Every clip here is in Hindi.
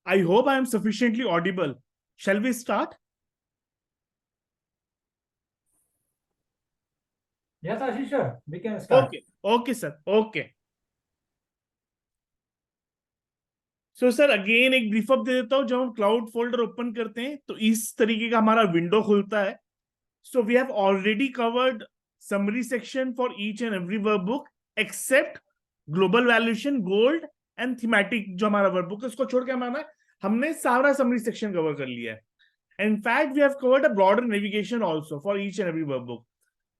I hope I am sufficiently audible. Shall we start? Yes, Ashish, sir. We can start. Okay, sir. Okay. So sir again एक ब्रीफ अप दे देता हूँ. जब हम क्लाउड फोल्डर ओपन करते हैं तो इस तरीके का हमारा विंडो खुलता है. So we have already covered summary section for each and every workbook except global valuation, gold and thematic. जो हमारा वर्कबुक है उसको छोड़ के हमारा हमने सारा समरी सेक्शन कवर कर लिया है. In fact, we have covered a broader navigation also for each and every workbook.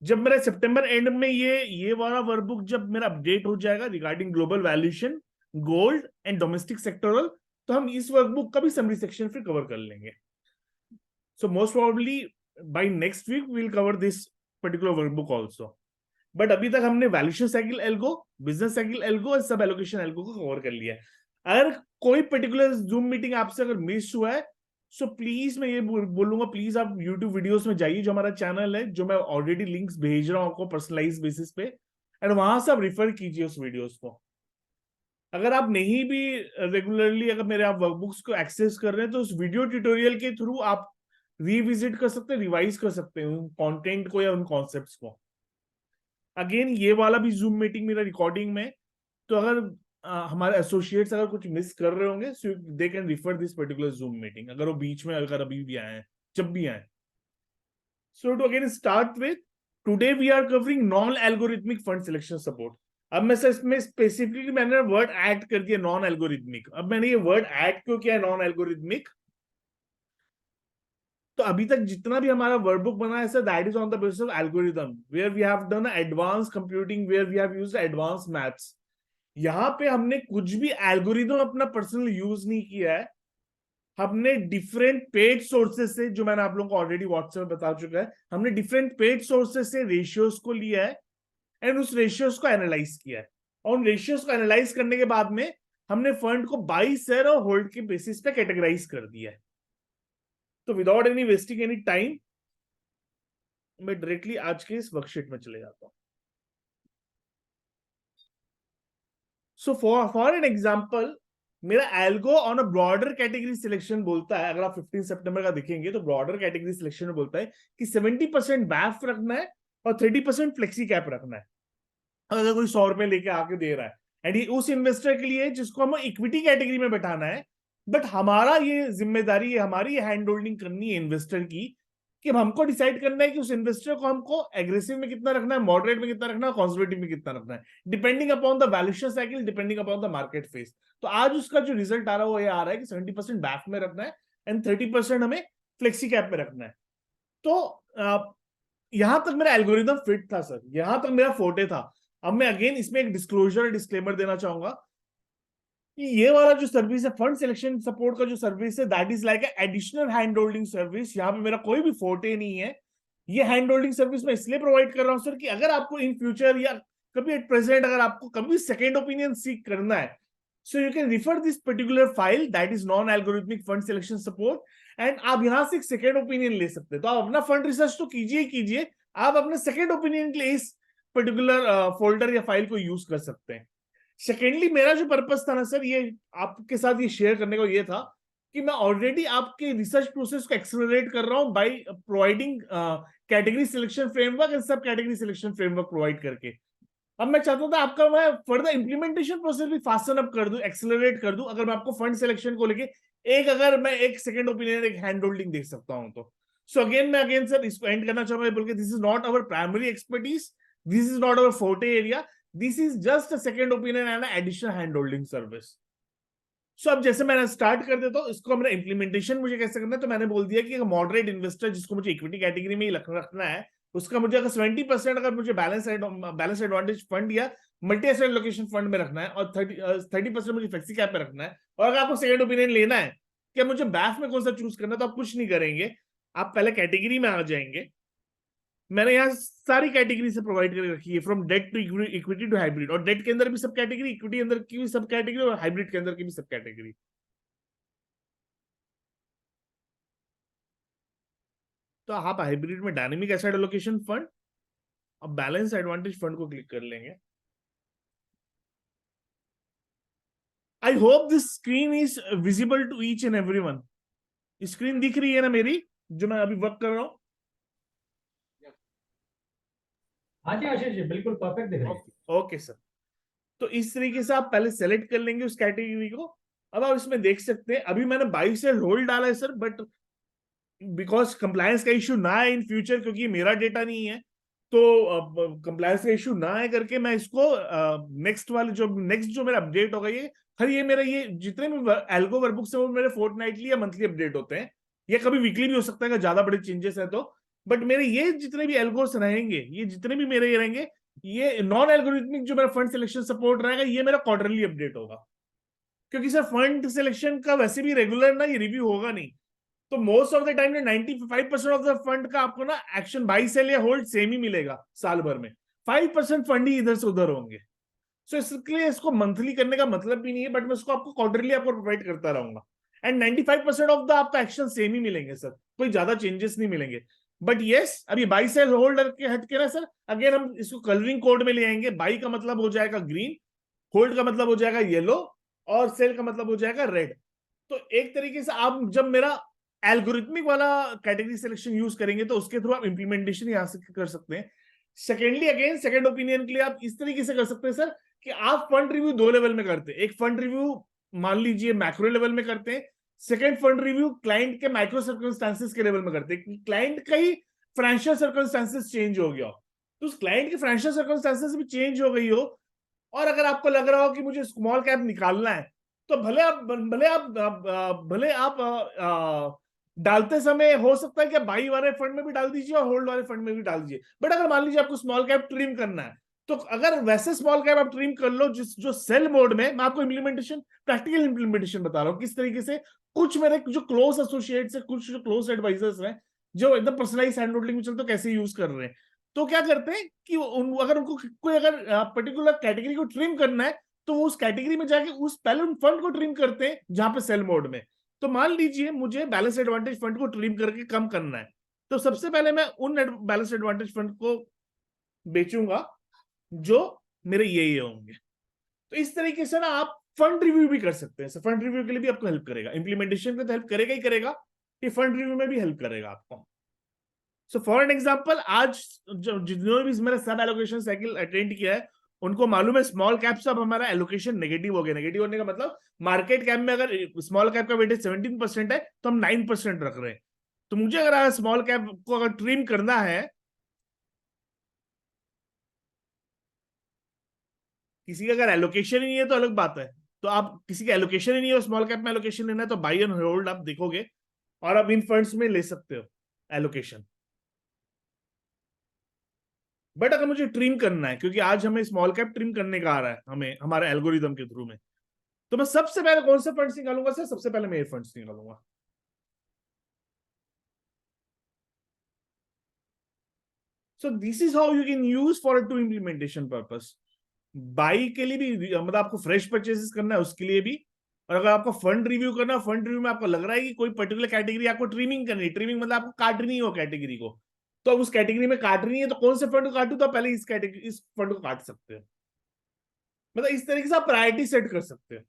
जब मेरा सितंबर एंड में ये वाला वर्कबुक जब मेरा अपडेट हो जाएगा regarding global valuation, gold and domestic sectoral, तो हम इस वर्कबुक का भी समरी सेक्शन फिर कवर कर लेंगे. So most probably by next week we will cover this particular workbook also. But अभी तक हमने valuation cycle algo, business cycle algo और सब एलोकेशन एल्गो को कवर कर लिया है. अगर कोई पर्टिकुलर जूम मीटिंग आपसे अगर मिस हुआ है, सो प्लीज मैं ये बोलूंगा, प्लीज आप यूट्यूब वीडियोस में जाइए, जो हमारा चैनल है, जो मैं ऑलरेडी लिंक्स भेज रहा हूं आपको पर्सनलाइज बेसिस पे, एंड वहां से आप रिफर कीजिए उस वीडियोस को. अगर आप नहीं भी रेगुलरली अगर मेरे आप वर्कबुक्स को एक्सेस कर रहे हैं तो उस वीडियो ट्यूटोरियल के थ्रू आप रिविजिट कर सकते हैं, रिवाइज कर सकते हैं उन कंटेंट को या उन कॉन्सेप्ट्स को. अगेन ये वाला भी जूम मीटिंग मेरा रिकॉर्डिंग में, तो अगर हमारे एसोसिएट्स अगर कुछ मिस कर रहे होंगे so they can refer this particular Zoom meeting, अगर वो बीच में अगर अभी भी आए हैं, जब भी आए. So to again start with, today we are covering non algorithmic fund selection support. अब मैं सर इसमें स्पेसिफिकली मैंने वर्ड ऐड कर दिया नॉन एल्गोरिथमिक. अब मैंने ये वर्ड ऐड क्यों किया नॉन एल्गोरिथमिक? तो अभी तक जितना भी हमारा वर्कबुक बना है sir, that is on the basis of algorithm where we have done advance computing, where we have used advance maths. यहाँ पे हमने कुछ भी एल्गोरिदम अपना पर्सनल यूज नहीं किया है. हमने डिफरेंट पेड सोर्सेज से, जो मैंने आप लोगों को ऑलरेडी व्हाट्सएप में बता चुका है, हमने डिफरेंट पेड सोर्सेज से रेशियोज को लिया है एंड उस रेशियोज को एनालाइज किया है. और उन रेशियोज को एनालाइज करने के बाद में हमने फंड को बाई, सेल और होल्ड के बेसिस पे कैटेगराइज कर दिया है. तो without any wasting any time मैं डायरेक्टली आज के इस वर्कशीट में चले जाता हूं. सो फॉर एन एग्जाम्पल, मेरा algo on a broader category selection बोलता है, अगर आप 15 सितंबर का देखेंगे तो ब्रॉडर कैटेगरी सिलेक्शन में बोलता है कि 70% बैफ रखना है और 30% फ्लेक्सी कैप रखना है. अगर कोई 100 रुपए लेके आके दे रहा है एंड ये उस इन्वेस्टर के लिए जिसको हम इक्विटी कैटेगरी में बैठाना है, बट हमारा ये जिम्मेदारी है, हमारी ये हैंड होल्डिंग करनी है इन्वेस्टर की, कि हमको डिसाइड करना है कि उस इन्वेस्टर को हमको एग्रेसिव में कितना रखना है, मॉडरेट में कितना रखना है, कंजर्वेटिव में कितना रखना है, depending upon the valuation cycle, depending upon the market face. तो आज उसका जो रिजल्ट आ रहा है वो ये आ रहा है कि 70% बैफ में रखना है एंड 30% हमें फ्लेक्सी कैप में रखना है. तो यहां तक मेरा एल्गोरिदम फिट था सर, यहां तक मेरा फोर्टे था. अब मैं अगेन इसमें एक डिस्क्लोजर डिस्क्लेमर देना चाहूंगा कि ये वाला जो सर्विस है, फंड सिलेक्शन सपोर्ट का जो सर्विस है, that is like additional hand holding service. यहाँ पे मेरा कोई भी फोर्टे नहीं है. ये हैंड होल्डिंग सर्विस मैं इसलिए प्रोवाइड कर रहा हूँ सर कि अगर आपको इन फ्यूचर या कभी एट प्रेजेंट अगर आपको कभी सेकेंड ओपिनियन सीख करना है, so you can refer this particular file that is non algorithmic fund selection support, and आप यहां से एक सेकेंड ओपिनियन ले सकते हैं. तो आप अपना फंड रिसर्च तो कीजिए कीजिए, आप अपने सेकेंड ओपिनियन के लिए इस पर्टिकुलर फोल्डर या फाइल को यूज कर सकते हैं. सेकेंडली मेरा जो पर्पस था ना सर, ये आपके साथ ये शेयर करने का ये था कि मैं ऑलरेडी आपके रिसर्च प्रोसेस को एक्सेलरेट कर रहा हूं by providing category selection framework and सब कैटेगरी सिलेक्शन फ्रेमवर्क प्रोवाइड करके. अब मैं चाहता था आपका मैं फर्दर इंप्लीमेंटेशन प्रोसेस भी फास्टन अप कर दूं, एक्सेलरेट कर दूं, अगर मैं आपको फंड सिलेक्शन को लेके अगर मैं एक सेकंड ओपिनियन, एक हैंड होल्डिंग दे सकता हूं तो. सो अगेन सर इसको एंड करना चाहूंगा बोल के, this is not our primary expertise, this is not our forte area, this is just a second opinion and additional hand holding service. So अब जैसे मैंने स्टार्ट कर देता हूँ इसको, मेरा इंप्लीमेंटेशन मुझे कैसे करना है, तो मैंने बोल दिया कि मॉडरेट इन्वेस्टर जिसको मुझे इक्विटी कैटेगरी में ही रखना है, उसका मुझे अगर 70% अगर मुझे बैलेंस एडवांटेज फंड या मल्टी एसेट लोकेशन फंड में रखना है और 30% मुझे फ्लेक्सी कैप में रखना है, और अगर आपको सेकंड ओपिनियन लेना है कि मुझे बैफ में कौन सा चूज करना है, तो आप कुछ नहीं करेंगे, आप पहले कैटेगरी में आ जाएंगे. मैंने यहाँ सारी कैटेगरी से प्रोवाइड करके रखी है, from debt to equity to hybrid, और डेट के अंदर भी सब कैटेगरी, इक्विटी अंदर की भी सब कैटेगरी, और हाइब्रिड के अंदर की भी सब कैटेगरी. तो आप हाइब्रिड में डायनेमिक एसेट एलोकेशन फंड, अब बैलेंस एडवांटेज फंड को क्लिक कर लेंगे. I hope this screen is visible to each and everyone. Screen दिख रही है ना मेरी, जो मैं अभी वर्क कर रहा हूँ? हाँ जी आशीष जी, बिल्कुल परफेक्ट दिख रही है। Okay sir. तो इस तरीके से आप पहले सेलेक्ट कर लेंगे उस कैटेगरी को। अब आप इसमें देख सकते हैं, अभी मैंने 22 से होल्ड डाला है सर, बट बिकॉज कंप्लायंस का इश्यू ना है इन फ्यूचर, क्योंकि मेरा डेटा नहीं है, तो कंप्लायंस का इश्यू ना है करके मैं इसको नेक्स्ट जो मेरा अपडेट होगा ये, हर ये मेरा ये जितने भी एल्गो वर्कबुक्स है वो मेरे फोर्टनाइटली या मंथली अपडेट होते हैं, या कभी वीकली भी हो सकता है अगर ज्यादा बड़े चेंजेस है तो। बट मेरे ये जितने भी एल्गोस रहेंगे, ये जितने भी मेरे ये रहेंगे, ये नॉन एल्गोरिथमिक जो मेरा फंड सिलेक्शन सपोर्ट रहेगा, ये मेरा क्वार्टरली अपडेट होगा। क्योंकि सर फंड सिलेक्शन का वैसे भी रेगुलर ना ये रिव्यू होगा नहीं, तो most of the time 95% of the fund का आपको ना एक्शन बाई सेल या होल्ड सेम ही मिलेगा साल भर में। 5% फंड ही इधर से उधर होंगे। सो इसलिए इसको मंथली करने का मतलब भी नहीं है, बट मैं इसको आपको क्वार्टरली आपको प्रोवाइड करता रहूंगा। एंड 95% ऑफ द आपका एक्शन सेम ही मिलेंगे सर, कोई ज्यादा चेंजेस नहीं मिलेंगे। बट यस, अभी बाई सेल होल्ड के हट के ना सर, अगेन हम इसको कलरिंग कोड में ले आएंगे। बाई का मतलब हो जाएगा ग्रीन, होल्ड का मतलब हो जाएगा येलो, और सेल का मतलब हो जाएगा रेड। तो एक तरीके से आप जब मेरा एल्गोरिथमिक वाला कैटेगरी सिलेक्शन यूज करेंगे तो उसके थ्रू आप इंप्लीमेंटेशन यहां से कर सकते हैं। सेकेंडली अगेन सेकेंड ओपिनियन के लिए आप इस तरीके से कर सकते हैं सर कि आप फंड रिव्यू दो लेवल में करते हैं। एक फंड रिव्यू मान लीजिए मैक्रो लेवल में करते हैं, सेकेंड फंड रिव्यू क्लाइंट के माइक्रो सर्कमस्टांसेस के लेवल में करते हैं। क्लाइंट का ही फाइनेंशियल सर्कमस्टांसेस चेंज हो गया हो, तो उस क्लाइंट के फाइनेंशियल सर्कमस्टांसेस भी चेंज हो गई हो, और अगर आपको लग रहा हो कि मुझे स्मॉल कैप निकालना है, तो भले आप डालते समय हो सकता है कि आप बाई वाले फंड में भी डाल दीजिए और होल्ड वाले फंड में भी डाल दीजिए। बट अगर मान लीजिए आपको स्मॉल कैप ट्रिम करना है, तो अगर वैसे स्मॉल कैप आप ट्रिम कर लो जो सेल मोड में, मैं आपको इम्प्लीमेंटेशन, प्रैक्टिकल इम्प्लीमेंटेशन बता रहा हूँ किस तरीके से कुछ मेरे जो क्लोज एसोसिएट्स है, कुछ जो क्लोज एडवाइजर्स हैं, जो एकदम पर्सनलाइज हैंड होल्डिंग में चलते कैसे यूज कर रहे हैं, तो क्या करते हैं कि अगर उनको कोई अगर पर्टिकुलर कैटेगरी को ट्रिम करना है, तो वो उस कैटेगरी में जाके उस पहले उन फंड को ट्रिम करते हैं जहां पे सेल मोड में। तो मान लीजिए मुझे बैलेंस एडवांटेज फंड को ट्रिम करके कम करना है, तो सबसे पहले मैं उन बैलेंस एडवांटेज फंड को बेचूंगा जो मेरे ये होंगे। तो इस तरीके से ना आप फंड रिव्यू भी कर सकते हैं। फंड रिव्यू के लिए भी आपको हेल्प करेगा, इंप्लीमेंटेशन में तो हेल्प करेगा ही करेगा, ये फंड रिव्यू में भी हेल्प करेगा आपको। सो फॉर एन एग्जाम्पल, आज जिन्होंने भी मेरा सब एलोकेशन साइकिल अटेंड किया है उनको मालूम है स्मॉल कैप से अब हमारा एलोकेशन नेगेटिव हो गया। नेगेटिव होने का मतलब मार्केट कैप में अगर स्मॉल कैप का वेटेज 17% है तो हम 9% रख रहे हैं। तो मुझे अगर स्मॉल कैप को अगर ट्रिम करना है, किसी का अगर एलोकेशन ही नहीं है तो अलग बात है। तो आप किसी का एलोकेशन ही नहीं है स्मॉल कैप में एलोकेशन लेना है, तो बाई एंड होल्ड आप देखोगे और आप इन फंड्स में ले सकते हो एलोकेशन। बट अगर मुझे ट्रिम करना है, क्योंकि आज हमें स्मॉल कैप ट्रिम करने का आ रहा है हमें हमारे एल्गोरिदम के थ्रू में, तो मैं सबसे पहले कौन से फंड्स निकालूंगा सर? सबसे पहले मैं ये फंड्स निकालूंगा। So this is how you can use for to implementation purpose. Buy के लिए भी, मतलब आपको फ्रेश परचेसेस करना है उसके लिए भी, और अगर आपको फंड रिव्यू करना है, फंड रिव्यू में आपको लग रहा है कि कोई पर्टिकुलर कैटेगरी आपको ट्रिमिंग करनी है, ट्रिमिंग मतलब आपको काटनी हो कैटेगरी को, तो अब उस कैटेगरी में काटनी है तो कौन से फंड को काटू, तो पहले इस कैटेगरी इस फंड को काट सकते हैं। मतलब इस तरीके से आप प्रायोरिटी सेट कर सकते हैं।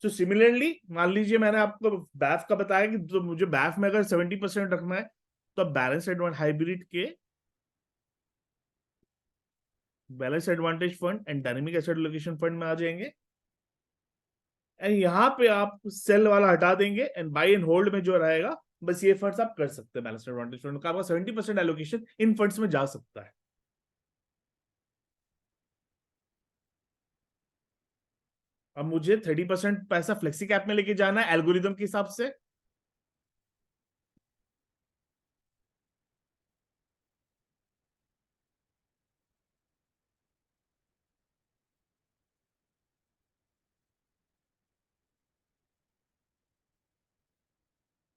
तो सिमिलरली मान लीजिए मैंने आपको बैफ का बताया कि तो मुझे बैफ में अगर 70% रखना है, तो बैलेंस एडवांटेज हाइब्रिड के balance advantage fund and dynamic asset location fund में आ जाएंगे। एंड यहाँ पे आप सेल वाला हटा देंगे एंड बाई एंड होल्ड में जो रहेगा बस ये फंड्स आप कर सकते हैं। बैलेंस एडवांटेज फंड का आपका 70% एलोकेशन इन फंड्स में जा सकता है। अब मुझे 30% पैसा फ्लेक्सी कैप में लेके जाना है एल्गोरिदम के हिसाब से,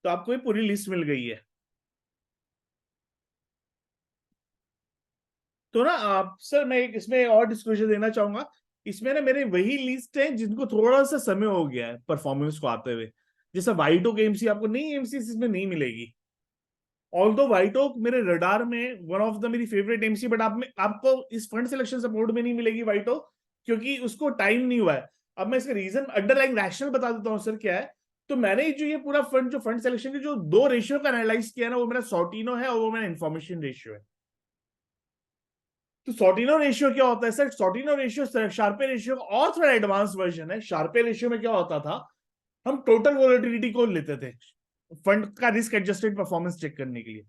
तो आपको ये पूरी लिस्ट मिल गई है। तो ना आप सर मैं एक इसमें और डिस्क्लोजर देना चाहूंगा। इसमें ना मेरे वही लिस्ट है जिनको थोड़ा सा समय हो गया है परफॉर्मेंस को आते हुए, जैसे वाइटो के एमसी आपको नई एमसी इसमें नहीं मिलेगी। ऑल्दो व्हाइट ओक मेरे रडार में वन ऑफ द मेरी फेवरेट एमसी, बट आपको इस फंड सिलेक्शन सपोर्ट में नहीं मिलेगी व्हाइट ओक, क्योंकि उसको टाइम नहीं हुआ है। अब मैं इसका रीजन अंडरलाइंग रैशनल बता देता हूँ सर क्या है। तो मैंने जो ये पूरा फंड, जो फंड सिलेक्शन के जो दो रेशियो का एनालाइज किया ना, वो मेरा सॉर्टिनो है और वो मेरा इन्फॉर्मेशन रेशियो है। तो सॉर्टिनो रेशियो क्या होता है sir? Sortino ratio Sharpe ratio का और थोड़ा एडवांस वर्जन है। शार्पे रेशियो में क्या होता था, हम टोटल वोलेटिलिटी को लेते थे फंड का रिस्क एडजस्टेड परफॉर्मेंस चेक करने के लिए।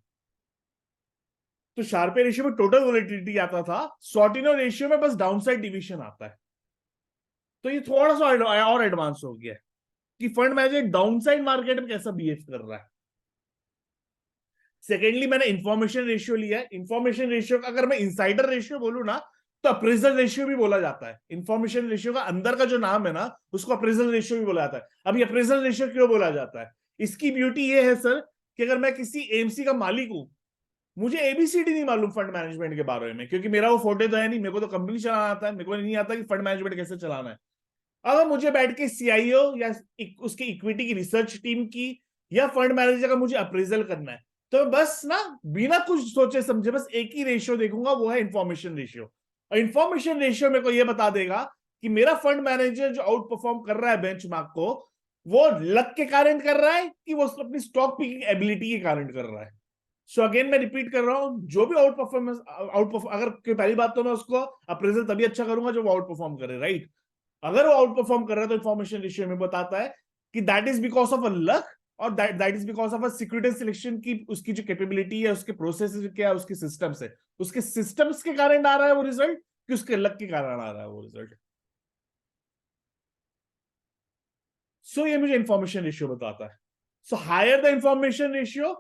तो शार्पे रेशियो में टोटल वोलेटिलिटी आता था, सॉर्टिनो रेशियो में बस डाउनसाइड डिवीजन आता है। तो ये थोड़ा सा और एडवांस हो गया है कि फंड मैनेजर डाउनसाइड मार्केट में कैसा बिहेव कर रहा है। सेकेंडली मैंने इंफॉर्मेशन रेशियो लिया है। इंफॉर्मेशन रेशियो का अगर मैं इनसाइडर रेशियो बोलूं ना, तो अप्रेजल रेशियो भी बोला जाता है। इंफॉर्मेशन रेशियो का अंदर का जो नाम है ना, उसको अप्रेजल रेशियो भी बोला जाता है। अभी अप्रेजल रेशियो क्यों बोला जाता है? इसकी ब्यूटी ये है सर कि अगर मैं किसी एमसी का मालिक हूं, मुझे एबीसीडी नहीं मालूम फंड मैनेजमेंट के बारे में, क्योंकि मेरा वो फोटे तो है नहीं, मेरे को तो कंपनी चलाना आता है, मेरे को नहीं आता कि फंड मैनेजमेंट कैसे चलाना है। अगर मुझे बैठ के सीआईओ या उसकी इक्विटी की रिसर्च टीम की या फंड मैनेजर का मुझे अप्रेजल करना है, तो बस ना बिना कुछ सोचे समझे बस एक ही रेशियो देखूंगा, वो है इंफॉर्मेशन रेशियो। और इंफॉर्मेशन रेशियो मेरे को ये बता देगा कि मेरा फंड मैनेजर जो आउट परफॉर्म कर रहा है बेंचमार्क को, वो लक के कारण कर रहा है कि वो अपनी स्टॉक पिकिंग एबिलिटी के कारण कर रहा है। सो अगेन मैं रिपीट कर रहा हूं, जो भी अगर पहली बात तो मैं उसको अप्रेजल तभी अच्छा करूंगा जब वो आउट परफॉर्म करे, राइट। अगर वो आउट परफॉर्म कर रहा है तो इंफॉर्मेशन रेशियो में बताता है कि that is because of a luck, और that is because of a security selection की उसकी जो कैपेबिलिटी है, उसके प्रोसेस क्या है, उसके सिस्टम्स है, उसके सिस्टम्स के कारण आ रहा है वो रिजल्ट कि उसके लक के कारण आ रहा है वो रिजल्ट। सो ये मुझे इंफॉर्मेशन रेशियो बताता है। So higher the information ratio,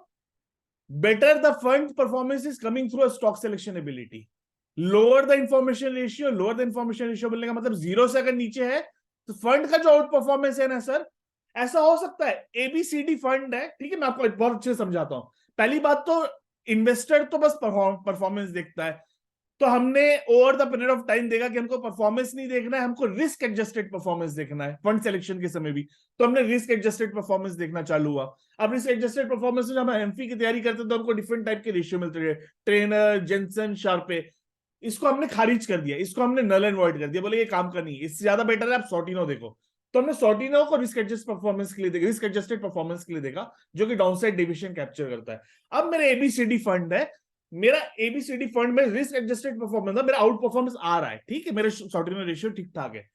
better the fund performance is coming through a stock selection ability. Lower the information ratio, lower the information ratio बोलने का मतलब जीरो से अगर नीचे है तो फंड का जो आउट परफॉर्मेंस है ना सर, ऐसा हो सकता है एबीसीडी फंड है, ठीक है, मैं आपको बहुत अच्छे से समझाता हूं। पहली बात तो इन्वेस्टर तो बस परफॉर्मेंस देखता है, तो हमने over the period of time देखा कि हमको परफॉर्मेंस नहीं देखना है, हमको रिस्क एडजस्टेड परफॉर्मेंस देखना है फंड सिलेक्शन के समय भी। तो हमने रिस्क एडजस्टेड परफॉर्मेंस देखना चालू हुआ। अब रिस्क एडजस्टेड परफॉर्मेंस में जब हम एमफी की तैयारी करते हैं तो हमको डिफरेंट टाइप के रेशियो मिलते हैं, ट्रेनर, जेंसन, शार्पे। इसको हमने खारिज कर दिया, इसको हमने नल एंड वॉइड कर दिया, बोले ये काम का नहीं, इससे ज्यादा बेटर है आप सॉर्टिनो देखो। तो हमने सॉर्टिनो को रिस्क एडजस्ट परफॉर्मेंस के लिए देखा, रिस्क एडजस्टेड परफॉर्मेंस के लिए देखा, जो कि डाउनसाइड डेविएशन कैप्चर करता है। अब मेरे एबीसीडी फंड है, मेरा एबीसीडी फंड में रिस्क एडजस्टेड परफॉर्मेंस है, मेरा आउट परफॉर्मेंस आ रहा है, ठीक है, मेरे सॉर्टिनो रेशियो ठीक ठाक है।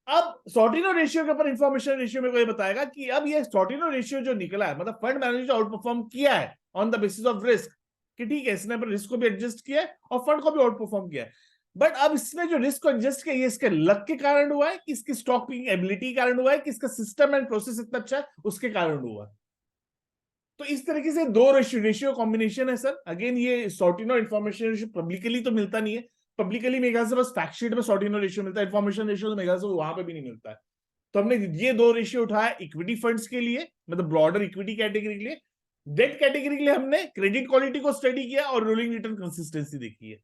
अब सॉर्टिनो रेशियो के ऊपर इंफॉर्मेशन रेशियो में को ये बताएगा कि अब ये सॉर्टिनो रेशियो जो निकला है, मतलब फंड मैनेजर आउट परफॉर्म किया है on the basis of risk, कि ठीक है इसने अपने रिस्क को भी एडजस्ट किया है और फंड को भी आउट परफॉर्म किया है। बट अब इसमें जो रिस्क को एडजस्ट किया, ये इसके लक के कारण हुआ है कि इसकी स्टॉक पिकिंग एबिलिटी के कारण हुआ है कि इसका सिस्टम एंड प्रोसेस इतना अच्छा है उसके कारण हुआ है। तो इस तरीके से दो रेशियो कॉम्बिनेशन है सर। अगेन ये सॉर्टिनो इंफॉर्मेशन रेशियो पब्लिकली तो मिलता नहीं है, पब्लिकली मेरे ख्याल से बस फैक्टशीट में सॉर्टिनो रेशियो मिलता है, इंफॉर्मेशन रेशियो तो मेरे ख्याल से वहां पे भी नहीं मिलता है। तो हमने ये दो रेशियो उठाया इक्विटी फंड्स के लिए, मतलब ब्रॉडर इक्विटी कैटेगरी के लिए। डेट कैटेगरी के लिए हमने क्रेडिट क्वालिटी को स्टडी किया और रोलिंग रिटर्न कंसिस्टेंसी देखी है।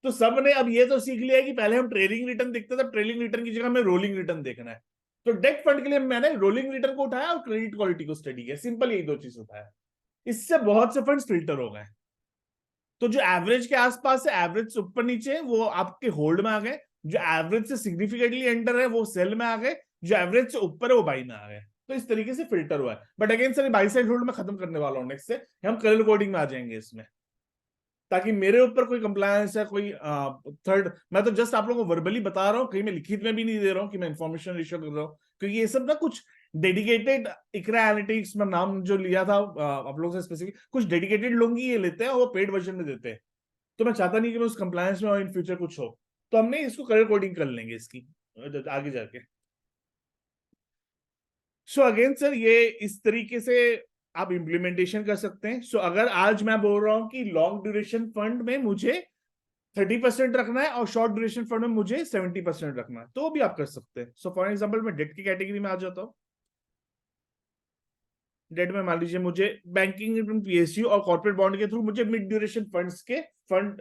तो सब ने अब ये तो सीख लिया है कि पहले हम ट्रेलिंग रिटर्न देखते थे, ट्रेलिंग रिटर्न की जगह हमें रोलिंग रिटर्न देखना है। तो डेट फंड के लिए मैंने रोलिंग रिटर्न को उठाया और क्रेडिट क्वालिटी को स्टडी किया, सिंपल यही दो चीज उठाया। इससे बहुत से फंड्स फिल्टर हो गए। तो जो एवरेज के आसपास है, एवरेज से ऊपर नीचे, वो आपके होल्ड में आ गए। जो एवरेज से सिग्निफिकेंटली एंटर है वो सेल में आ गए, जो एवरेज से ऊपर है वो बाई में आ गए। तो इस तरीके से फिल्टर हुआ है। But again sir by side hold में खत्म करने वाला हूं नेक्स्ट से, हम कलर कोडिंग में आ जाएंगे इसमें, ताकि मेरे ऊपर कोई कंप्लायंस है, कोई थर्ड, मैं तो जस्ट आप लोगों को वर्बली बता रहा हूँ, कहीं मैं लिखित में भी नहीं दे रहा हूँ कि मैं इंफॉर्मेशन रेशियो कर रहा हूँ, क्योंकि ये सब ना कुछ डेडिकेटेड इकरा एनालिटिक्स में नाम जो लिया था आप लोगों से स्पेसिफिक, कुछ डेडिकेटेड लोग ही ये लेते हैं और वो पेड वर्जन में देते हैं। तो मैं चाहता नहीं कि मैं उस कंप्लायंस में और इन फ्यूचर कुछ हो, तो हमने इसको कलर कोडिंग कर लेंगे इसकी आगे जाके। सो अगेन सर ये इस तरीके से आप इम्प्लीमेंटेशन कर सकते हैं। सो अगर आज मैं बोल रहा हूं कि लॉन्ग ड्यूरेशन फंड में मुझे 30% रखना है और शॉर्ट ड्यूरेशन फंड में मुझे 70% रखना है, तो भी आप कर सकते हैं। सो फॉर एग्जाम्पल मैं डेट की कैटेगरी में आ जाता हूँ। डेट में मान लीजिए मुझे बैंकिंग, पीएसयू और कॉर्पोरेट बॉन्ड के थ्रू मुझे मिड ड्यूरेशन फंड्स के फंड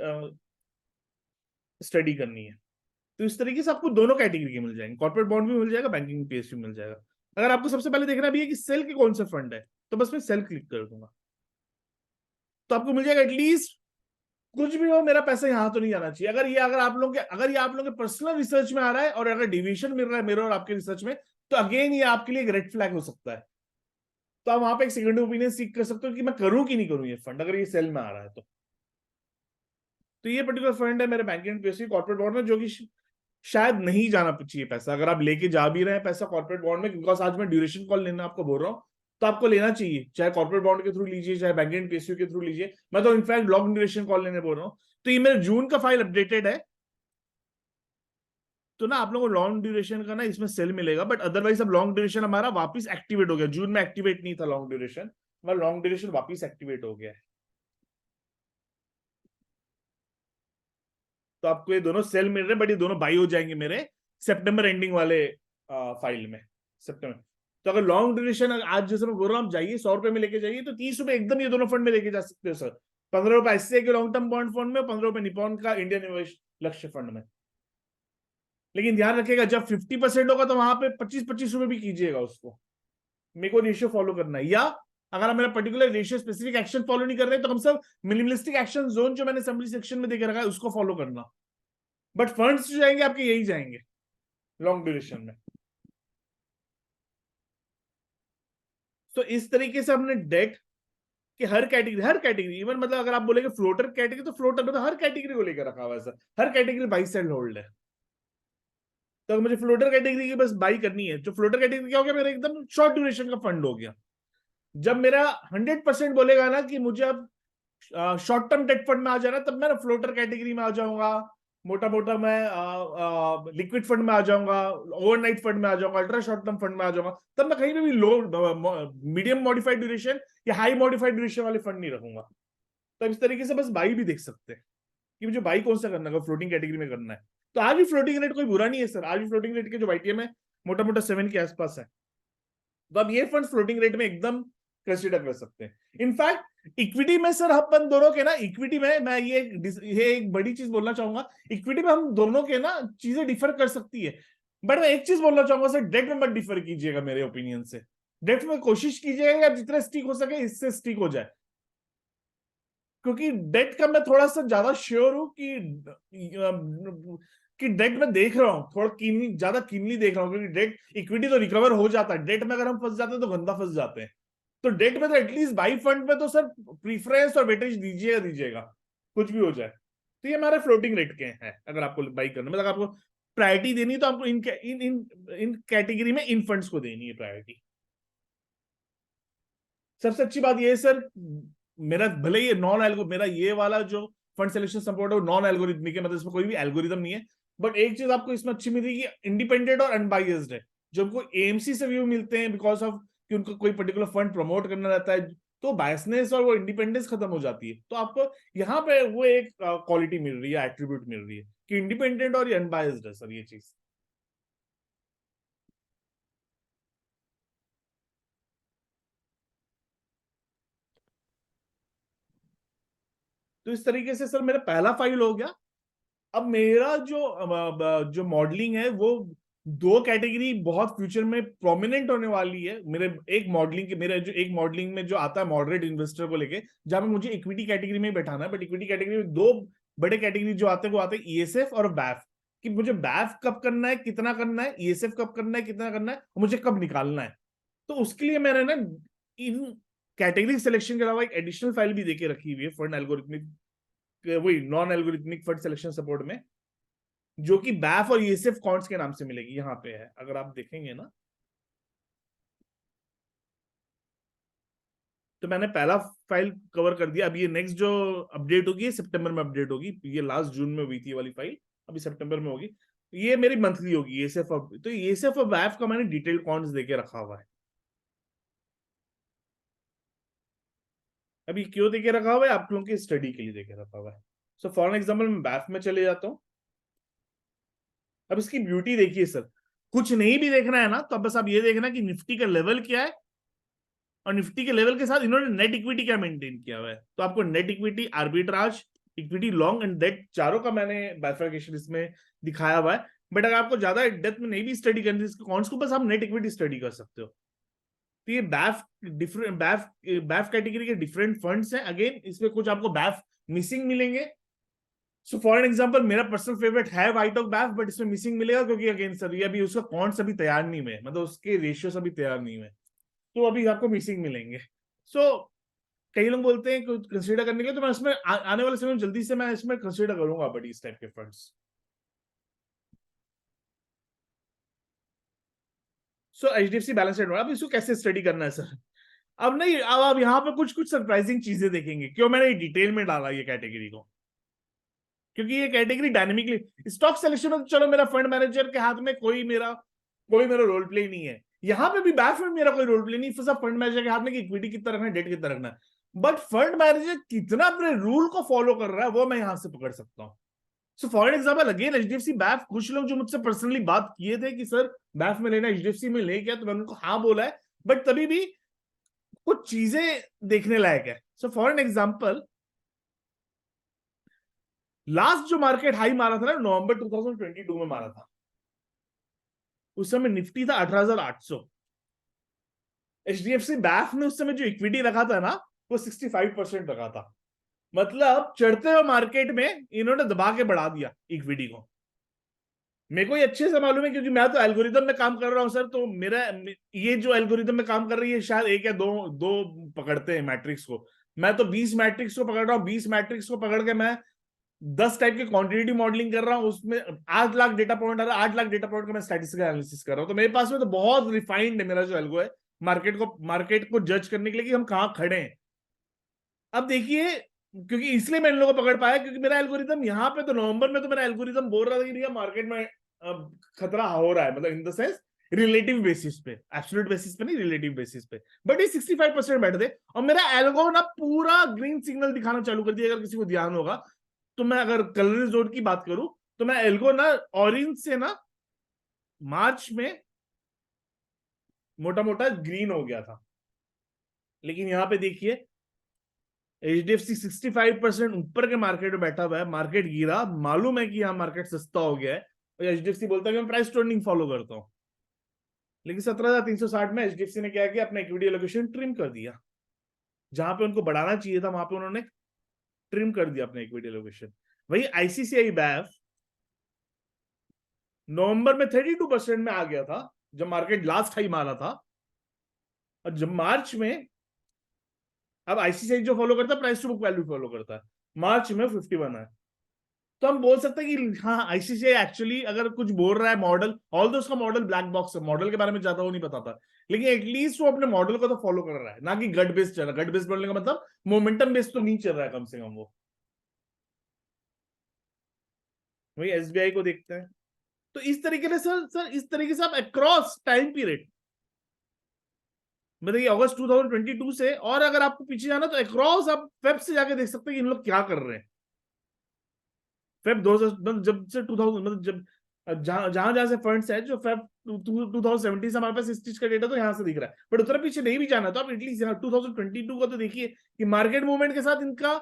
स्टडी करनी है। तो इस तरीके से आपको दोनों कैटेगरी के मिल जाएंगे, कॉर्पोरेट बॉन्ड भी मिल जाएगा, बैंकिंग पीएसयू मिल जाएगा। अगर आपको सबसे पहले देखना भी है कि सेल के कौन से फंड है, तो बस मैं सेल क्लिक कर दूंगा। तो आपको मिल जाएगा एटलीस्ट, कुछ भी हो मेरा पैसा यहां तो नहीं जाना चाहिए। अगर ये आप लोगों के पर्सनल रिसर्च में आ रहा है और अगर डिविएशन मिल रहा है मेरे और आपके रिसर्च में, तो अगेन ये आपके लिए एक रेड फ्लैग हो सकता है। तो आप वहां पे एक सेकंड ओपिनियन सीख कर सकते हो कि मैं करूं कि नहीं करूं ये फंड, अगर ये सेल में आ रहा है तो ये पर्टिकुलर फंड है मेरे bank and PSU corporate bond में, जो कि शायद नहीं जाना चाहिए पैसा। अगर आप लेके जा भी रहे हैं पैसा कॉर्पोरेट बॉन्ड में, बिकॉज आज मैं ड्यूरेशन कॉल लेना आपको बोल रहा हूँ, तो आपको लेना चाहिए, चाहे कॉर्पोरेट बॉन्ड के थ्रू लीजिए, चाहे बैंक एंड पीएसयू के थ्रू लीजिए। मैं तो इनफैक्ट लॉन्ग ड्यूरेशन कॉल लेने बोल रहा हूँ। तो ये मेरे जून का फाइल अपडेटेड है, तो ना आप लोगों को लॉन्ग ड्यूरेशन का ना इसमें सेल मिलेगा, बट अदरवाइज अब लॉन्ग ड्यूरेशन हमारा वापस एक्टिवेट हो गया। जून में एक्टिवेट नहीं था लॉन्ग ड्यूरेशन, हमारा लॉन्ग ड्यूरेशन वापस एक्टिवेट हो गया है। तो आपको ये दोनों सेल मिल रहे हैं, बट ये दोनों बाई हो जाएंगे मेरे सितंबर एंडिंग वाले फाइल में, सितंबर। तो अगर लॉन्ग ड्यूरेशन आज जैसे मैं बोल रहा हूँ, आप जाइए 100 रुपए में लेके जाइए, तो 30 रुपए एकदम ये दोनों फंड में लेके जा सकते हो सर। 15 रुपए ICICI के लॉन्ग टर्म बॉन्ड फंड में, 15 रुपए निपॉन का इंडियन निवेश लक्ष्य फंड में। लेकिन ध्यान रखिएगा जब 50% होगा तो वहां पे 25-25 रुपए भी कीजिएगा उसको। मेरे को रेशियो फॉलो करना है, या अगर आप मेरा particular ratio specific action follow नहीं कर रहे तो हम सब मिनिमलिस्टिक एक्शन जोन जो मैंने समरी सेक्शन में देके रखा है उसको फॉलो करना। बट फंड्स जो जाएंगे आपके यही जाएंगे लॉन्ग ड्यूरेशन में। तो इस तरीके से हमने डेट कि हर कैटेगरी इवन मतलब अगर आप बोलेंगे फ्लोटर कैटेगरी, तो फ्लोटर मतलब हर कैटेगरी को लेकर रखा हुआ है सर। हर कैटेगरी बाई सेल होल्ड है। तो अगर मुझे फ्लोटर कैटेगरी की बस बाई करनी है, जो फ्लोटर कैटेगरी क्या हो गया, मेरा एकदम शॉर्ट ड्यूरेशन का फंड हो गया। जब मेरा 100% बोलेगा ना कि मुझे अब शॉर्ट टर्म डेट फंड में आ जाना, तब मैं फ्लोटर कैटेगरी में आ जाऊंगा, मोटा मोटा मैं लिक्विड फंड में आ जाऊंगा, ओवरनाइट फंड में आ जाऊंगा, अल्ट्रा शॉर्ट टर्म फंड में आ जाऊंगा। तब मैं कहीं पे भी लो मीडियम मॉडिफाइड ड्यूरेशन या हाई मॉडिफाइड ड्यूरेशन वाले फंड नहीं रखूंगा। तो इस तरीके से बस बाई भी देख सकते हैं कि मुझे बाई कौन सा करना है, फ्लोटिंग कैटेगरी में करना है। तो आज भी फ्लोटिंग रेट कोई बुरा नहीं है सर, आज भी फ्लोटिंग रेट के जो वाईटीएम है मोटा मोटा 7 के आसपास है। तो अब ये फंड फ्लोटिंग रेट में एकदम कंसिडर कर सकते हैं। इनफैक्ट इक्विटी में सर अपन दोनों के ना, इक्विटी में मैं ये एक बड़ी चीज बोलना चाहूंगा, इक्विटी में हम दोनों के ना चीजें डिफर कर सकती है। बट मैं एक चीज बोलना चाहूंगा सर, डेट में मत डिफर कीजिएगा मेरे ओपिनियन से। डेट में कोशिश कीजिएगा जितना स्टिक हो सके इससे स्टिक हो जाए, क्योंकि डेट का मैं थोड़ा सा ज्यादा श्योर हूं कि डेट में देख रहा हूं थोड़ा ज्यादा कीनली देख रहा हूं, क्योंकि डेट इक्विटी तो रिकवर हो जाता है, डेट में अगर हम फंस जाते हैं तो गंदा फंस जाते हैं। तो डेट में तो एटलीस्ट बाई फंड में तो सर प्रीफरेंस और वेटेज दीजिएगा कुछ भी हो जाए। तो ये हमारे फ्लोटिंग रेट के हैं। अगर आपको बाई करना मतलब आपको प्रायोरिटी देनी तो आपको इन कैटेगरी में इन फंड्स को देनी है प्रायोरिटी। सबसे अच्छी बात ये है सर, मेरा भले ही नॉन एल्गो मेरा ये वाला जो फंड सिलेक्शन सपोर्ट है वो नॉन एल्गोरिथमिक है, मतलब इसमें कोई भी एल्गोरिदम नहीं है। बट एक चीज आपको इसमें अच्छी मिल रही है कि इंडिपेंडेंट और अनबाइज्ड है। जो हमको एएमसी से व्यू मिलते हैं बिकॉज ऑफ कि उनको कोई पर्टिकुलर फंड प्रमोट करना रहता है, तो बायसनेस और वो इंडिपेंडेंस खत्म हो जाती है। तो आपको यहाँ पे वो एक क्वालिटी मिल रही है, एट्रीब्यूट मिल रही है कि इंडिपेंडेंट और अनबाइज्ड है सर ये चीज। तो इस तरीके से सर मेरा पहला फाइल हो गया। अब मेरा जो मॉडलिंग है वो दो कैटेगरी बहुत फ्यूचर में प्रोमिनेंट होने वाली है। मेरे जो एक मॉडलिंग में जो आता है मॉडरेट इन्वेस्टर को लेके, जहां पे मुझे इक्विटी कैटेगरी में बैठाना है। बट इक्विटी कैटेगरी में दो बड़े कैटेगरी जो आते हैं वो आते हैं ईएसएफ और बैफ, कि मुझे बैफ कब करना है, कितना करना है, ईएसएफ कब करना है, कितना करना है, और मुझे कब निकालना है। तो उसके लिए मैंने ना इन कैटेगरी सिलेक्शन के अलावा एक एडिशनल फाइल भी देके रखी हुई है फंड एल्गोरिथमिक, वही non algorithmic fund selection support में, जो कि बैफ और ईएसएफ कॉन्ट्स के नाम से मिलेगी। यहाँ पे है अगर आप देखेंगे ना, तो मैंने पहला फाइल कवर कर दिया। अब ये नेक्स्ट जो अपडेट होगी सितंबर में अपडेट होगी, ये लास्ट जून में हुई थी वाली फाइल, अभी सितंबर में होगी। ये मेरी मंथली होगी ईएसएफ। तो ईएसएफ और बैफ का मैंने डिटेल कॉन्ट्स देके रखा हुआ है। अभी क्यों देके रखा हुआ है, आप लोगों की स्टडी के लिए देके रखा हुआ है। सो फॉर एग्जाम्पल मैं बैफ में चले जाता हूँ। अब इसकी ब्यूटी देखिए सर, कुछ नहीं भी देखना है ना तो अब बस आप ये देखना कि निफ्टी का लेवल क्या है, और निफ्टी के लेवल के साथ इन्होंने नेट इक्विटी क्या मेंटेन किया हुआ है। तो आपको net equity, arbitrage, equity long and debt, चारों का मैंने बाइफरकेशन इसमें दिखाया हुआ है। बट अगर आपको ज्यादा डेप्थ में नहीं भी स्टडी करनी है कौन को, बस आप नेट इक्विटी स्टडी कर सकते हो। तो ये बैफ डिफरेंट बैफ कैटेगरी के डिफरेंट फंड्स हैं। अगेन इसमें कुछ आपको बैफ मिसिंग मिलेंगे। सो फॉर एन एग्जांपल मेरा पर्सनल फेवरेट है वाइट ऑफ बैफ, बट इसमें मिसिंग मिलेगा क्योंकि अगेन सर ये अभी उसका कॉन्ट्स अभी तैयार नहीं हुए, मतलब उसके रेशियोस अभी तैयार नहीं हुए, तो अभी आपको मिसिंग मिलेंगे। सो कई लोग बोलते हैं कंसीडर करने के लिए, तो मैं इसमें आने वाले समय में जल्दी से मैं इसमें कंसीडर करूंगा बट इस टाइप के फंड्स। सो एचडीएफसी बैलेंस शीट, अब इसको कैसे स्टडी करना है सर? अब नहीं, अब आप यहाँ पे कुछ कुछ सरप्राइजिंग चीजें देखेंगे। क्यों मैंने डिटेल में डाला ये कैटेगरी को? क्योंकि ये कैटेगरी डायनेमिकली स्टॉक सिलेक्शन में तो चलो मेरा फंड मैनेजर के हाथ में कोई मेरा रोल प्ले नहीं है। यहाँ पे भी बैफ में मेरा कोई रोल प्ले नहीं, सब फंड मैनेजर के हाथ में कि इक्विटी कितना रखना है, डेट कितना रखना है। बट फंड मैनेजर कितना अपने रूल को फॉलो कर रहा है वो मैं यहां से पकड़ सकता हूँ। So for example again HDFC BAIF, कुछ लोग जो मुझसे पर्सनली बात किए थे कि सर बैफ में लेना, एचडीएफसी में ले क्या, तो मैंने उनको हाँ बोला है, बट तभी भी कुछ चीजें देखने लायक है। So for an example last जो मार्केट हाई मारा था ना नवंबर 2022 में मारा था, उस समय निफ्टी था 18,800। एचडीएफसी बैफ ने उस समय जो इक्विटी रखा था ना वो 65% रखा था। मतलब चढ़ते हुए मार्केट में इन्होंने दबा के बढ़ा दिया इक्विटी को। मेरे को ये अच्छे से मालूम है क्योंकि मैं तो एल्गोरिदम में काम कर रहा हूं सर, तो मेरा ये जो एल्गोरिदम में काम कर रही है शायद एक या दो दो पकड़ते हैं मैट्रिक्स को। मैं तो 20 मैट्रिक्स को पकड़ रहा हूँ, 20 मैट्रिक्स को पकड़ के मैं 10 टाइप के क्वांटिटेटिव मॉडलिंग कर रहा हूं, उसमें 8 लाख डेटा पॉइंट आ रहा है, 8 लाख डेटा पॉइंट का मैं स्टैटिस्टिकल एनालिसिस कर रहा हूं। तो मेरे पास में तो बहुत रिफाइंड है मेरा जो एल्गो है मार्केट को जज करने के लिए कि हम कहाँ खड़े हैं। अब देखिए, क्योंकि इसलिए मैं इन लोगों को पकड़ पाया क्योंकि मेरा एल्गोरिदम यहाँ पे तो नवंबर में तो मेरा एल्गोरिदम बोल रहा था कि भैया मार्केट में अब खतरा हो रहा है, मतलब in the sense relative basis पे, एब्सोल्यूट बेसिस पे नहीं, रिलेटिव बेसिस पे। बट ये 65% बैठ थे और मेरा एल्गो ना पूरा ग्रीन सिग्नल दिखाना चालू कर दिया। अगर किसी को ध्यान होगा तो मैं अगर कलर जोन की बात करूं तो मैं एल्गो ना ऑरेंज से ना मार्च में मोटा मोटा ग्रीन हो गया था। लेकिन यहां पे देखिए एचडीएफसी 65% ऊपर के मार्केट में बैठा हुआ है, मार्केट गिरा, मालूम है कि यहाँ मार्केट सस्ता हो गया है और एचडीएफसी बोलता है कि मैं प्राइस ट्रेंडिंग फॉलो करता हूँ। लेकिन 17,360 में एचडीएफसी ने क्या किया, अपना इक्विटी एलोकेशन ट्रिम कर दिया। जहां पे उनको बढ़ाना चाहिए था वहां पे उन्होंने ट्रिम कर दिया अपना इक्विटी एलोकेशन। वही आईसीसीआई बैंक नवंबर में 32% में आ गया था जब मार्केट लास्ट हाई मारा था, और जब मार्च में, अब आईसीसीआई जो फॉलो करता है price to book value follow करता है, मार्च में 51 है। तो हम बोल सकते हैं कि हाँ आईसीसीआई एक्चुअली अगर कुछ बोल रहा है मॉडल, ऑल दो उसका मॉडल ब्लैक बॉक्स है, मॉडल के बारे में ज्यादा वो नहीं बताता, लेकिन एटलीस्ट वो अपने मॉडल को तो फॉलो कर रहा है, ना कि गट बेस्ड चल रहा है। गट बेस्ड बोलने का मतलब मोमेंटम बेस्ड तो नहीं चल रहा है कम से कम वो। वही एसबीआई को देखते हैं। तो इस तरीके से सर इस तरीके से आप अक्रॉस टाइम पीरियड, मतलब अगस्त 2022 से, और अगर आपको पीछे जाना तो अक्रॉस आप फेब से जाके देख सकते हैं कि इन लोग क्या कर रहे हैं। फेब 2000 मतलब जब से 2000 मतलब जब जहां जहां जहां से फंड्स है जो फेब 2017 से हमारे पास इस चीज का डेटा तो यहाँ से दिख रहा है, बट उतना पीछे नहीं भी जाना तो आप एटलीस्ट यहाँ 2022 का तो देखिए कि मार्केट मूवमेंट के साथ इनका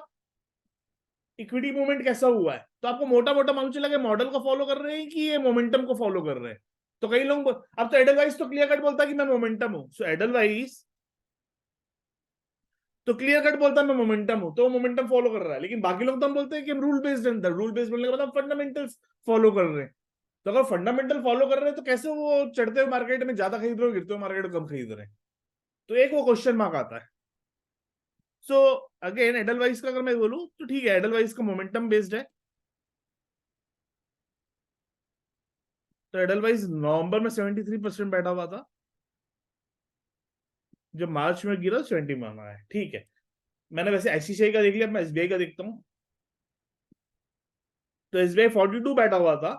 इक्विटी मूवमेंट कैसा हुआ है। तो आपको मोटा मोटा मालूम चला कि मॉडल को फॉलो कर रहे हैं कि ये मोमेंटम को फॉलो कर रहे हैं। तो कई लोग, अब तो एडलवाइज तो क्लियर कट बोलता है कि मैं मोमेंटम हूं, सो एडलवाइज तो क्लियर कट बोलता है मैं मोमेंटम हूं, तो मोमेंटम फॉलो कर रहा है। लेकिन बाकी लोग तो हम बोलते हैं कि हम रूल बेस्ड अंदर, रूल बेस्ड बोलने का मतलब फंडामेंटल्स फॉलो कर रहे हैं। तो अगर फंडामेंटल फॉलो कर रहे हैं तो कैसे वो चढ़ते हुए मार्केट में ज्यादा खरीद रहे हो, गिरते हुए मार्केट में कम खरीद रहे हैं? तो एक वो क्वेश्चन मार्क आता है। सो अगेन एडलवाइज का अगर मैं बोलूं तो ठीक है, एडलवाइज का मोमेंटम बेस्ड है। तो एडलवाइज नवंबर में 73% बैठा हुआ था, जब मार्च में गिरा 70 में आना है, ठीक है। मैंने वैसे आईसीसीआई का देख लिया, मैं एसबीआई का देखता हूँ। तो एसबीआई 42 बैठा हुआ था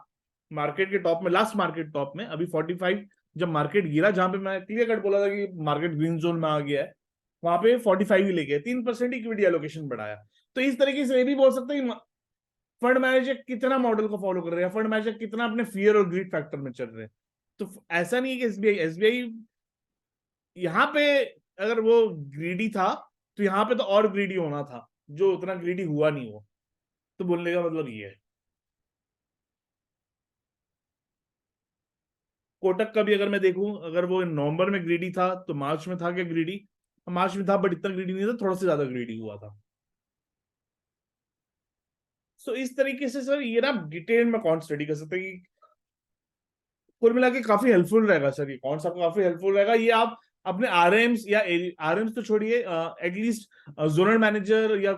मार्केट के टॉप में, लास्ट मार्केट टॉप में। अभी 45 जब मार्केट गिरा, जहां पे मैं क्लियर कट बोला था कि मार्केट ग्रीन जोन में आ गया है, वहां पे 45 ही लेके 3% इक्विटी एलोकेशन बढ़ाया। तो इस तरीके से ये भी बोल सकते हैं फंड मैनेजर कितना मॉडल को फॉलो कर रहे हैं, फंड मैनेजर कितना अपने फियर और ग्रीड फैक्टर में चल रहे हैं। तो ऐसा नहीं है कि एसबीआई यहाँ पे अगर वो ग्रीडी था तो यहाँ पे तो और ग्रीडी होना था, जो उतना ग्रीडी हुआ नहीं वो। तो बोलने का मतलब ये है। कोटक का भी अगर मैं देखूं, अगर वो नवंबर में ग्रीडी था तो मार्च में था क्या ग्रीडी? मार्च में था बट इतना ग्रीडी नहीं था, थोड़ा सा ज्यादा ग्रीडी हुआ था। सो इस तरीके से सर ये ना डिटेल में कौन स्टडी कर सकते हैं कि कुल मिला के काफी हेल्पफुल रहेगा सर, ये कौन सा काफी हेल्पफुल रहेगा। ये आप अपने आरएम्स या आरएम्स तो छोड़िए, एटलीस्ट जोनल मैनेजर या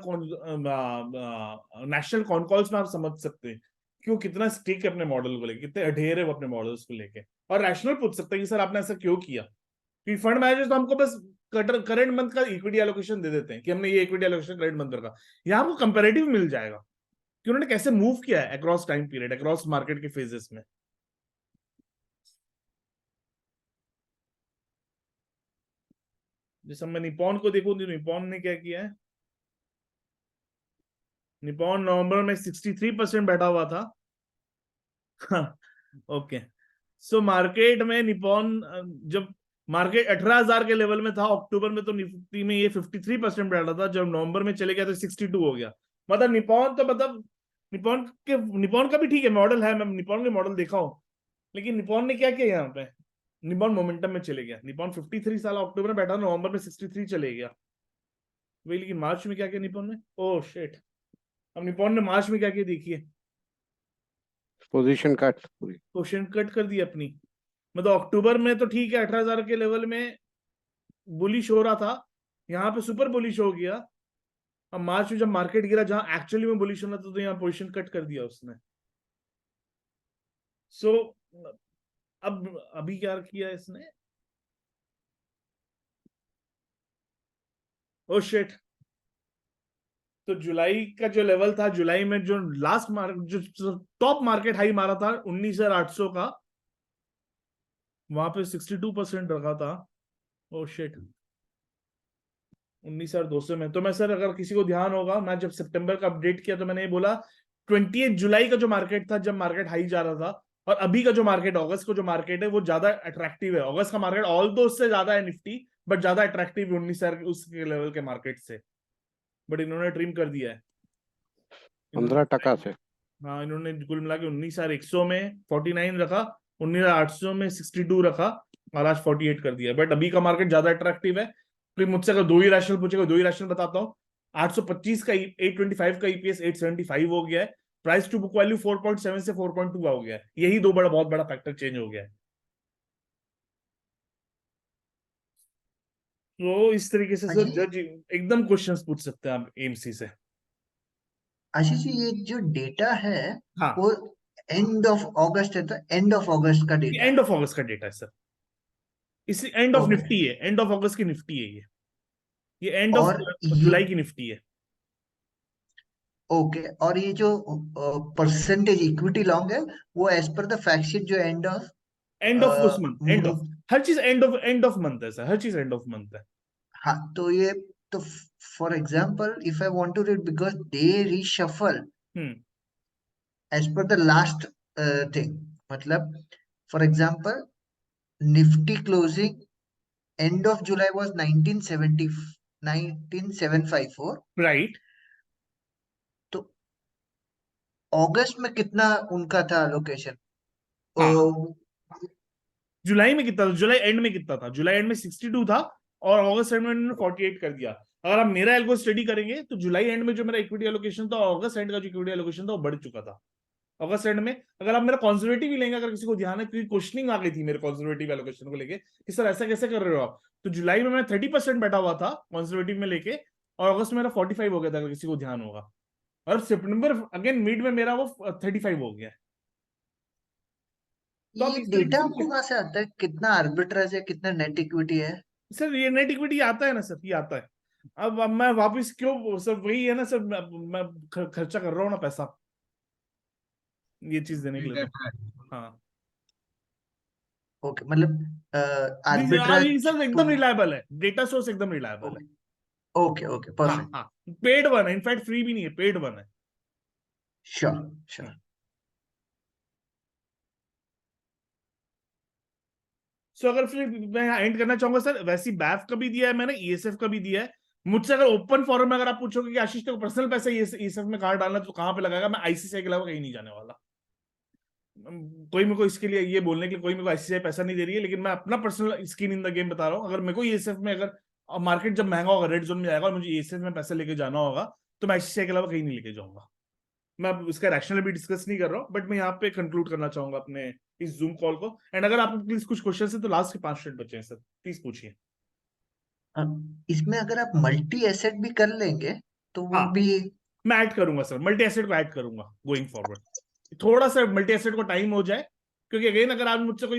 नेशनल कॉन कॉल्स में आप समझ सकते हैं कि वो कितना स्टिक है अपने मॉडल को लेके, कितने अढेर है वो अपने मॉडल्स को लेके, और रैशनल पूछ सकते हैं कि सर आपने ऐसा क्यों किया। क्योंकि फंड मैनेजर तो हमको बस करंट मंथ का इक्विटी एलोकेशन दे देते हैं कि हमने ये इक्विटी एलोकेशन करंट मंथ रखा। यहाँ आपको कंपेरेटिव मिल जाएगा कि उन्होंने कैसे मूव किया है across time period, across market के फेजेस में। जैसे मैं निपॉन को देखूं तो निपॉन ने क्या किया है, निपॉन नवंबर में 63% बैठा हुआ था। ओके, सो मार्केट में निपॉन जब मार्केट 18,000 के लेवल में था अक्टूबर में, तो निफ्टी में ये 53% बैठा था। जब नवंबर में चले गया तो 62 हो गया। मतलब निपॉन तो मतलब निपॉन का भी ठीक है मॉडल है, मैं निपॉन के मॉडल देखा हूं, लेकिन निपॉन ने क्या किया यहाँ पे, निपॉन मोमेंटम में चले गया। निपॉन 53 साल अक्टूबर में बैठा, नवंबर में 63 चले गया वही। लेकिन मार्च में क्या किया निपॉन ने, ओह शिट, अब निपॉन ने मार्च में क्या किया देखिए, पोजीशन कट पूरी। क्वेश्चन कट कर दी अपनी। मतलब अक्टूबर में तो ठीक है 18,000 के लेवल में बुलिश हो रहा था, यहाँ पे सुपर बुलिश हो गया। अब मार्च में जब मार्केट गिरा, जहां एक्चुअली में बुलिश होना था, तो यहाँ पोजीशन कट कर दिया उसने। सो अब अभी क्या किया इसने, ओ शिट, तो जुलाई का जो लेवल था, जुलाई में जो लास्ट जो टॉप मार्केट हाई मारा था 19,800 का, वहां पे 62% रखा था। ओ शिट, 19,200 में। तो मैं सर, अगर किसी को ध्यान होगा, मैं जब सितंबर का अपडेट किया तो मैंने ये बोला 28 जुलाई का जो मार्केट था, जब मार्केट हाई जा रहा था, और अभी का जो मार्केट, अगस्त का जो मार्केट है, वो ज्यादा अट्रैक्टिव है। अगस्त का मार्केट ऑल दो उससे ज्यादा है निफ्टी, बट ज्यादा अट्रैक्टिव है 19,000 उसके लेवल के मार्केट से। बट इन्होंने ट्रिम कर दिया है, 15% से। हाँ इन्होंने कुल मिला के 19,100 में 49 रखा, 19,800 में 62 रखा, और आज 48 कर दिया। बट अभी का मार्केट ज्यादा अट्रैक्टिव है। फिर मुझसे अगर दो ही रैशनल पूछेगा, दो ही रैशनल बताता हूँ। 825 का 825 का ईपीएस 875 हो गया है। प्राइस टू बुक वैल्यू 4.7 से 4.2 हो गया है। यही दो बहुत बड़ा फैक्टर चेंज हो गया है। तो इस तरीके से सर जज एकदम क्वेश्चंस पूछ सकते हैं आप एमसी से। आशीष जी, ये जो डेटा है हाँ, वो एंड ऑफ अगस्त है, तो एंड ऑफ अगस्त का डेटा एंड ऑफ अगस्त का डेटा है सर। इसी एंड ऑफ ओके। निफ्टी है, एंड ऑफ अगस्त की निफ्टी है ये एंड ऑफ और ये जुलाई की निफ्टी है। ओके, और ये जो परसेंटेज इक्विटी लॉन्ग है वो as per the fact sheet जो एंड ऑफ उस मंथ, एंड ऑफ हर चीज एंड ऑफ मंथ है सर, हर चीज एंड ऑफ मंथ है। हाँ, तो ये तो for example if I want to read because they reshuffle hmm, as per the last thing, मतलब for example Nifty closing end of July was 19754, right. तो अगस्त में कितना उनका था लोकेशन? हाँ, जुलाई में कितना था, जुलाई एंड में कितना था, जुलाई एंड में 62 था, और अगस्त एंड में इन्होंने 48 कर दिया। अगर आप मेरा एल्गो स्टडी करेंगे तो जुलाई एंड में जो मेरा इक्विटी एलोकेशन था, और अगस्त एंड का जो इक्विटी एलोकेशन था, वो बढ़ चुका था। अगस्त एंड में अगर आप मेरा कंजर्वेटिव ही लेंगे, अगर किसी को ध्यान है, क्योंकि क्वेश्चनिंग आ गई थी मेरे कंजर्वेटिव एलोकेशन को लेके कि सर ऐसा कैसे कर रहे हो आप, तो जुलाई में मैं 30% बैठा हुआ था कंजर्वेटिव में लेके, और अगस्त में मेरा 45 हो गया था, अगर किसी को ध्यान होगा। और सितंबर अगेन मिड में मेरा वो 35 हो गया है। तो आप ये इस डेटा तरीके आपको से, कहाँ से आता है, कितना आर्बिट्रेज है, कितना नेट इक्विटी है? सर ये नेट इक्विटी आता है ना सर, ये आता है। अब मैं वापस क्यों सर, वही है ना सर, मैं खर्चा कर रहा हूँ ना पैसा ये चीज देने के लिए तो। हाँ, ओके, मतलब ये आर्बिट्रेज सर टू। एकदम रिलायबल है, डेटा सोर्स एकदम रिलायबल है। ओके ओके ओके, हाँ परफेक्ट। हाँ, पेड वन है, इनफैक्ट फ्री भी नहीं है, पेड वन है। Sure sure. सो अगर फिर मैं एंड करना चाहूंगा सर, वैसी बैफ का भी दिया है मैंने, ईएसएफ का भी दिया है। मुझसे अगर ओपन फॉरम में अगर आप पूछोगे कि आशीष को पर्सनल पैसा ईएसएफ में कहाँ डालना, तो कहाँ पे लगाएगा, मैं आईसीआईसीआई के अलावा कहीं नहीं जाने वाला। कोई मेरे को इसके लिए ये बोलने के लिए कोई मेरे को आईसीआई पैसा नहीं दे रही है, लेकिन मैं अपना personal skin in the game बता रहा हूँ। अगर मेरे को ईएसएफ में, अगर मार्केट जब महंगा होगा, रेड जोन में जाएगा और मुझे ईएसएफ में पैसा लेके जाना होगा, तो मैं आईसीआई के अलावा कहीं नहीं लेके जाऊंगा। मैं अब इसका रैशनल भी डिस्कस नहीं कर रहा हूँ, बट मैं यहाँ पे कंक्लूड करना चाहूंगा अपने इस जूम कॉल को। एंड अगर आपको प्लीज कुछ क्वेश्चन है तो लास्ट के 5 मिनट बचे हैं सर, प्लीज पूछिए। इसमें अगर आप मल्टी एसेट भी कर लेंगे तो वो हाँ, भी मैं ऐड करूंगा सर, मल्टी एसेट को ऐड करूंगा गोइंग फॉरवर्ड। थोड़ा सा मल्टी एसेट को टाइम हो जाए, क्योंकि अगेन अगर आप मुझसे कोई